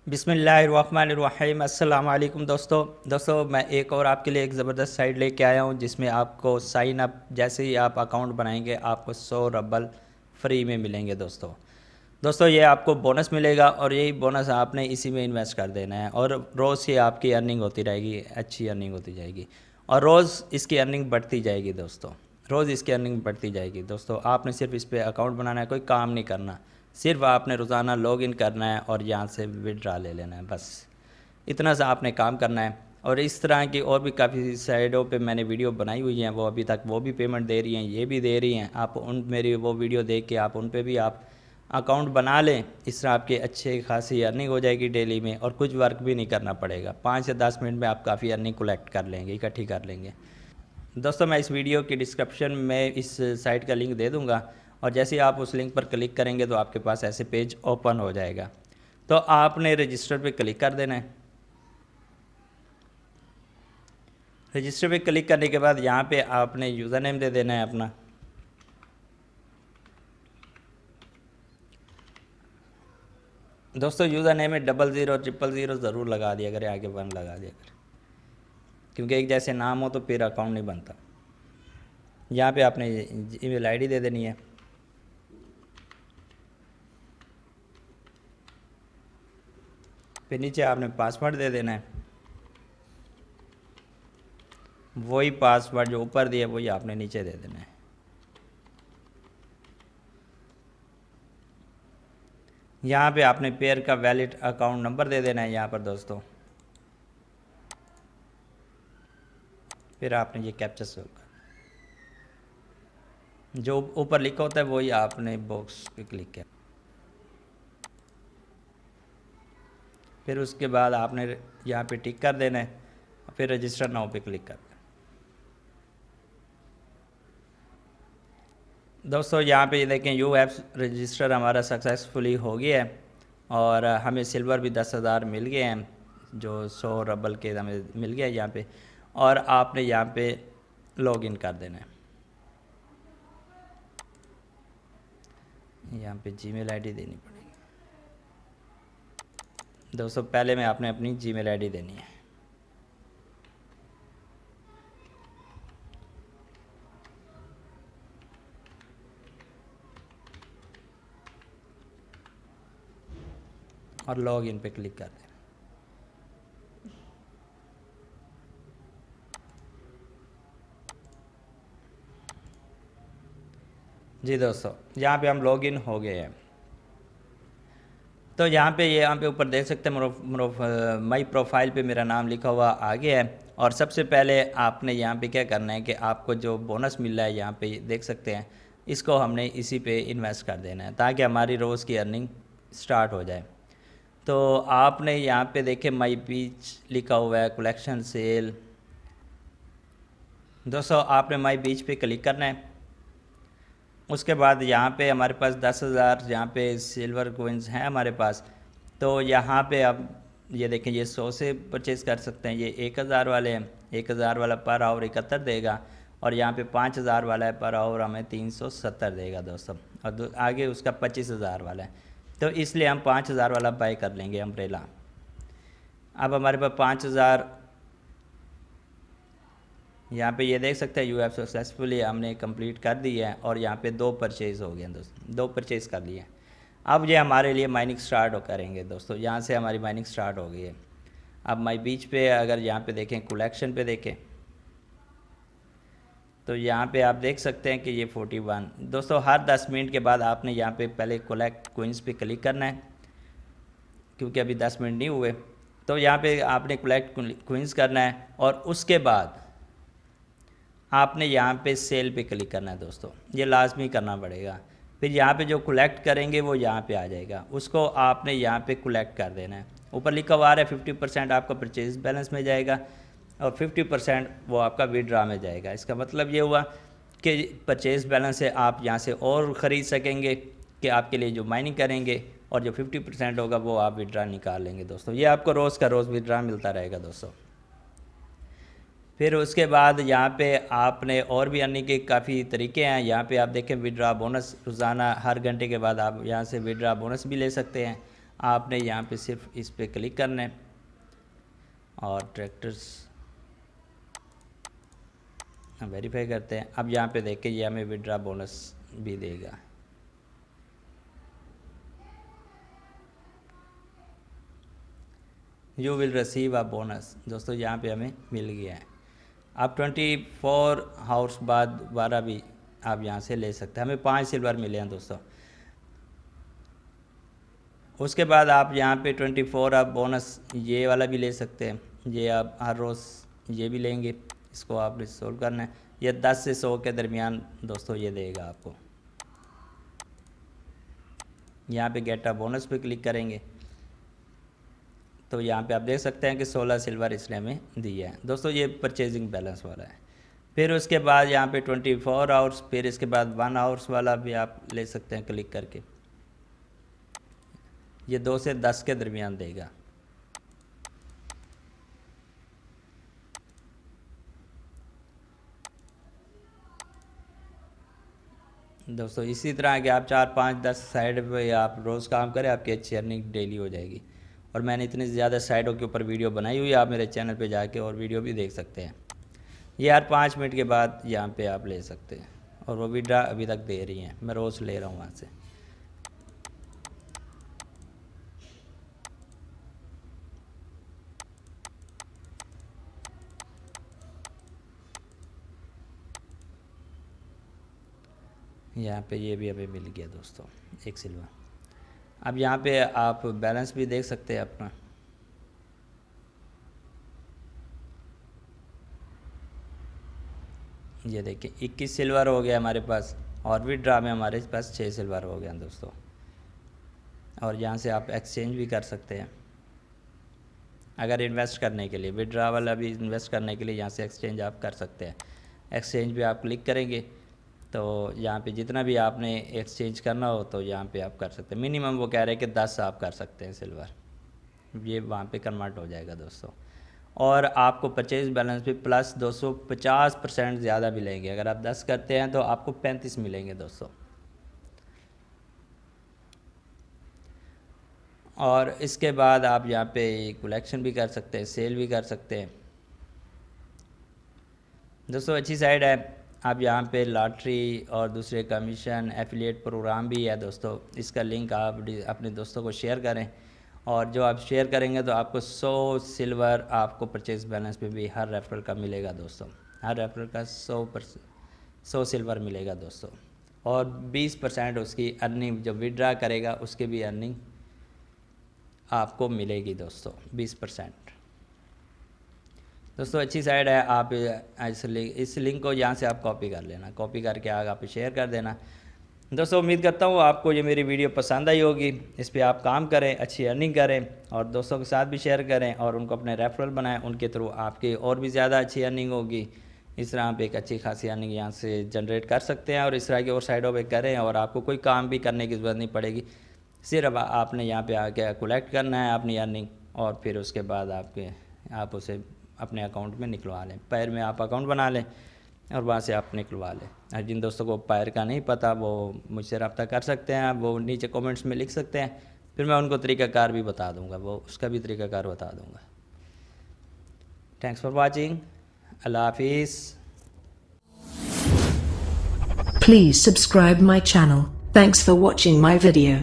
बिस्मिल्लाहिर्रहमानिर्रहीम। अस्सलाम वालेकुम दोस्तों मैं एक और आपके लिए एक ज़बरदस्त साइट लेके आया हूँ जिसमें आपको साइन अप जैसे ही आप अकाउंट बनाएंगे आपको 100 रबल फ्री में मिलेंगे दोस्तों ये आपको बोनस मिलेगा और यही बोनस आपने इसी में इन्वेस्ट कर देना है और रोज़ ही आपकी अर्निंग होती रहेगी, अच्छी अर्निंग होती जाएगी और रोज़ इसकी अर्निंग बढ़ती जाएगी रोज़ इसकी अर्निंग बढ़ती जाएगी दोस्तों। आपने सिर्फ इस पर अकाउंट बनाना है, कोई काम नहीं करना, सिर्फ आपने रोज़ाना लॉगिन करना है और यहाँ से विड्रा ले लेना है, बस इतना सा आपने काम करना है। और इस तरह की और भी काफ़ी साइटों पे मैंने वीडियो बनाई हुई हैं, वो अभी तक वो भी पेमेंट दे रही हैं, ये भी दे रही हैं। आप उन मेरी वो वीडियो देख के आप उन पे भी आप अकाउंट बना लें, इस तरह आपकी अच्छी खासी अर्निंग हो जाएगी डेली में और कुछ वर्क भी नहीं करना पड़ेगा। 5 से 10 मिनट में आप काफ़ी अर्निंग कलेक्ट कर लेंगे, इकट्ठी कर लेंगे दोस्तों। मैं इस वीडियो की डिस्क्रिप्शन में इस साइट का लिंक दे दूँगा और जैसे ही आप उस लिंक पर क्लिक करेंगे तो आपके पास ऐसे पेज ओपन हो जाएगा। तो आपने रजिस्टर पे क्लिक कर देना है। रजिस्टर पे क्लिक करने के बाद यहाँ पे आपने यूज़र नेम दे देना है अपना। दोस्तों यूज़र नेम में 00 000 ज़रूर लगा दिया करें, आगे 1 लगा दिया करें, क्योंकि एक जैसे नाम हो तो फिर अकाउंट नहीं बनता। यहाँ पे आपने ईमेल आईडी दे देनी है। फिर नीचे आपने पासवर्ड दे देना है, वही पासवर्ड जो ऊपर दिया वही आपने नीचे दे देना है। यहाँ पे आपने पेयर का वैलिड अकाउंट नंबर दे देना है यहाँ पर दोस्तों। फिर आपने ये कैप्चा से होगा जो ऊपर लिखा होता है वही आपने बॉक्स पे क्लिक किया। फिर उसके बाद आपने यहाँ पे टिक कर देना है, फिर रजिस्टर नाउ पे क्लिक कर देना। दोस्तों यहाँ पे ये देखें यू ऐप रजिस्टर हमारा सक्सेसफुली हो गया है और हमें सिल्वर भी 10,000 मिल गए हैं, जो 100 रबल के हमें मिल गया है यहाँ पे। और आपने यहाँ पे लॉग इन कर देना है। यहाँ पे जीमेल आईडी देनी पड़ेगी दोस्तों, पहले में आपने अपनी जीमेल आईडी देनी है। और लॉग इन पे क्लिक कर देना। जी दोस्तों यहाँ पे हम लॉग इन हो गए हैं। तो यहाँ पे ऊपर देख सकते हैं माई प्रोफाइल पे मेरा नाम लिखा हुआ आ गया है। और सबसे पहले आपने यहाँ पे क्या करना है कि आपको जो बोनस मिल रहा है यहाँ पे देख सकते हैं, इसको हमने इसी पे इन्वेस्ट कर देना है ताकि हमारी रोज़ की अर्निंग स्टार्ट हो जाए। तो आपने यहाँ पे देखे माई बीच लिखा हुआ है, कलेक्शन सेल। दोस्तों आपने माई बीच पे क्लिक करना है। उसके बाद यहाँ पे हमारे पास 10,000 यहाँ पे सिल्वर कोइंस हैं हमारे पास। तो यहाँ पे अब ये देखें, ये 100 से परचेज़ कर सकते हैं। ये 1,000 वाले हैं, 1,000 वाला पर आवर 71 देगा और यहाँ पे 5,000 वाला है, पर आवर हमें 370 देगा दोस्तों। और आगे उसका 25,000 वाला है, तो इसलिए हम 5,000 वाला बाय कर लेंगे अम्ब्रेला। अब हमारे पास 5,000 यहाँ पे ये देख सकते हैं यू हैव सक्सेसफुली हमने कंप्लीट कर दी है और यहाँ पे 2 परचेज़ हो गए दोस्तों, 2 परचेज़ कर लिए। अब ये हमारे लिए माइनिंग स्टार्ट करेंगे दोस्तों। यहाँ से हमारी माइनिंग स्टार्ट हो गई है। अब माई बीच पे अगर यहाँ पे देखें, कलेक्शन पे देखें, तो यहाँ पे आप देख सकते हैं कि ये 41 दोस्तों। हर 10 मिनट के बाद आपने यहाँ पे पहले कलेक्ट कोइंस पे क्लिक करना है, क्योंकि अभी 10 मिनट नहीं हुए। तो यहाँ पे आपने कलेक्ट कोइंस करना है और उसके बाद आपने यहाँ पे सेल पे क्लिक करना है दोस्तों, ये लाजमी करना पड़ेगा। फिर यहाँ पे जो कलेक्ट करेंगे वो यहाँ पे आ जाएगा, उसको आपने यहाँ पे कलेक्ट कर देना है। ऊपर लिखा हुआ है 50% आपका परचेज बैलेंस में जाएगा और 50% वो आपका विड्रा में जाएगा। इसका मतलब ये हुआ कि परचेज बैलेंस से आप यहाँ से और ख़रीद सकेंगे कि आपके लिए जो माइनिंग करेंगे, और जो 50% होगा वो आप विड्रा निकाल लेंगे दोस्तों। ये आपको रोज़ का रोज़ विड्रा मिलता रहेगा दोस्तों। फिर उसके बाद यहाँ पे आपने और भी अर्निंग के काफ़ी तरीके हैं। यहाँ पे आप देखें विड्रा बोनस, रोज़ाना हर घंटे के बाद आप यहाँ से विड्रा बोनस भी ले सकते हैं। आपने यहाँ पे सिर्फ इस पे क्लिक करना है और ट्रैक्टर्स वेरीफाई करते हैं। अब यहाँ पे देखें ये हमें विड्रा बोनस भी देगा। You will receive a bonus. दोस्तों यहाँ पे हमें मिल गया है। आप 24 आवर्स बाद दोबारा भी आप यहाँ से ले सकते हैं। हमें 5 सिल्वर मिले हैं दोस्तों। उसके बाद आप यहाँ पे 24 आप बोनस ये वाला भी ले सकते हैं। ये आप हर रोज़ ये भी लेंगे, इसको आपने सोल्व करना है। ये 10 से 100 के दरमियान दोस्तों ये देगा आपको। यहाँ पे गेट अ बोनस पे क्लिक करेंगे तो यहाँ पे आप देख सकते हैं कि 16 सिल्वर इसने हमें दिया है दोस्तों। ये परचेजिंग बैलेंस वाला है। फिर उसके बाद यहाँ पे 24 आवर्स, फिर इसके बाद 1 आवर्स वाला भी आप ले सकते हैं क्लिक करके। ये 2 से 10 के दरमियान देगा। दोस्तों इसी तरह के आप 4, 5, 10 साइड पे आप रोज़ काम करें, आपकी अच्छी अर्निंग डेली हो जाएगी। और मैंने इतनी ज़्यादा साइडों के ऊपर वीडियो बनाई हुई है, आप मेरे चैनल पे जाके और वीडियो भी देख सकते हैं। ये हर 5 मिनट के बाद यहाँ पे आप ले सकते हैं। और वो विड्रा अभी तक दे रही हैं, मैं रोज़ ले रहा हूँ वहाँ से। यहाँ पे ये भी हमें मिल गया दोस्तों 1 सिल्वर। अब यहाँ पे आप बैलेंस भी देख सकते हैं अपना। ये देखिए 21 सिल्वर हो गया हमारे पास, और विड्रा में हमारे पास 6 सिल्वर हो गया दोस्तों। और यहाँ से आप एक्सचेंज भी कर सकते हैं अगर इन्वेस्ट करने के लिए। विड्रा वाला भी इन्वेस्ट करने के लिए यहाँ से एक्सचेंज आप कर सकते हैं। एक्सचेंज पे आप क्लिक करेंगे तो यहाँ पे जितना भी आपने एक्सचेंज करना हो तो यहाँ पे आप कर सकते हैं। मिनिमम वो कह रहे हैं कि 10 आप कर सकते हैं सिल्वर, ये वहाँ पे कन्वर्ट हो जाएगा दोस्तों। और आपको परचेज बैलेंस भी प्लस 250% ज़्यादा मिलेंगे। अगर आप 10 करते हैं तो आपको 35 मिलेंगे दोस्तों। और इसके बाद आप यहाँ पे कलेक्शन भी कर सकते हैं, सेल भी कर सकते हैं दोस्तों। अच्छी साइड है। आप यहाँ पे लॉटरी और दूसरे कमीशन एफिलिएट प्रोग्राम भी है दोस्तों। इसका लिंक आप अपने दोस्तों को शेयर करें, और जो आप शेयर करेंगे तो आपको 100 सिल्वर आपको परचेज बैलेंस पे भी हर रेफरल का मिलेगा दोस्तों। हर रेफरल का 100 सिल्वर मिलेगा दोस्तों। और 20% उसकी अर्निंग जो विड्रा करेगा उसके भी अर्निंग आपको मिलेगी दोस्तों 20%। दोस्तों अच्छी साइड है। आप इस लिंक को यहाँ से आप कॉपी कर लेना, कॉपी करके आगे आप शेयर कर देना दोस्तों। उम्मीद करता हूँ आपको ये मेरी वीडियो पसंद आई होगी। इस पर आप काम करें, अच्छी अर्निंग करें और दोस्तों के साथ भी शेयर करें और उनको अपने रेफरल बनाएं। उनके थ्रू आपकी और भी ज़्यादा अच्छी अर्निंग होगी। इस तरह आप एक अच्छी खासी अर्निंग यहाँ से जनरेट कर सकते हैं और इस तरह की और साइडों पर करें और आपको कोई काम भी करने की ज़रूरत नहीं पड़ेगी। सिर्फ आपने यहाँ पर आके कलेक्ट करना है अपनी अर्निंग और फिर उसके बाद आप उसे अपने अकाउंट में निकलवा लें। पैर में आप अकाउंट बना लें और वहाँ से आप निकलवा लें। और जिन दोस्तों को पैर का नहीं पता वो मुझसे रब्ता कर सकते हैं, वो नीचे कमेंट्स में लिख सकते हैं, फिर मैं उनको तरीक़ाकार भी बता दूँगा, वो उसका भी तरीक़ाकार बता दूँगा। Thanks for watching. अल्लाह हाफिज़। Please subscribe my channel. Thanks for watching my video.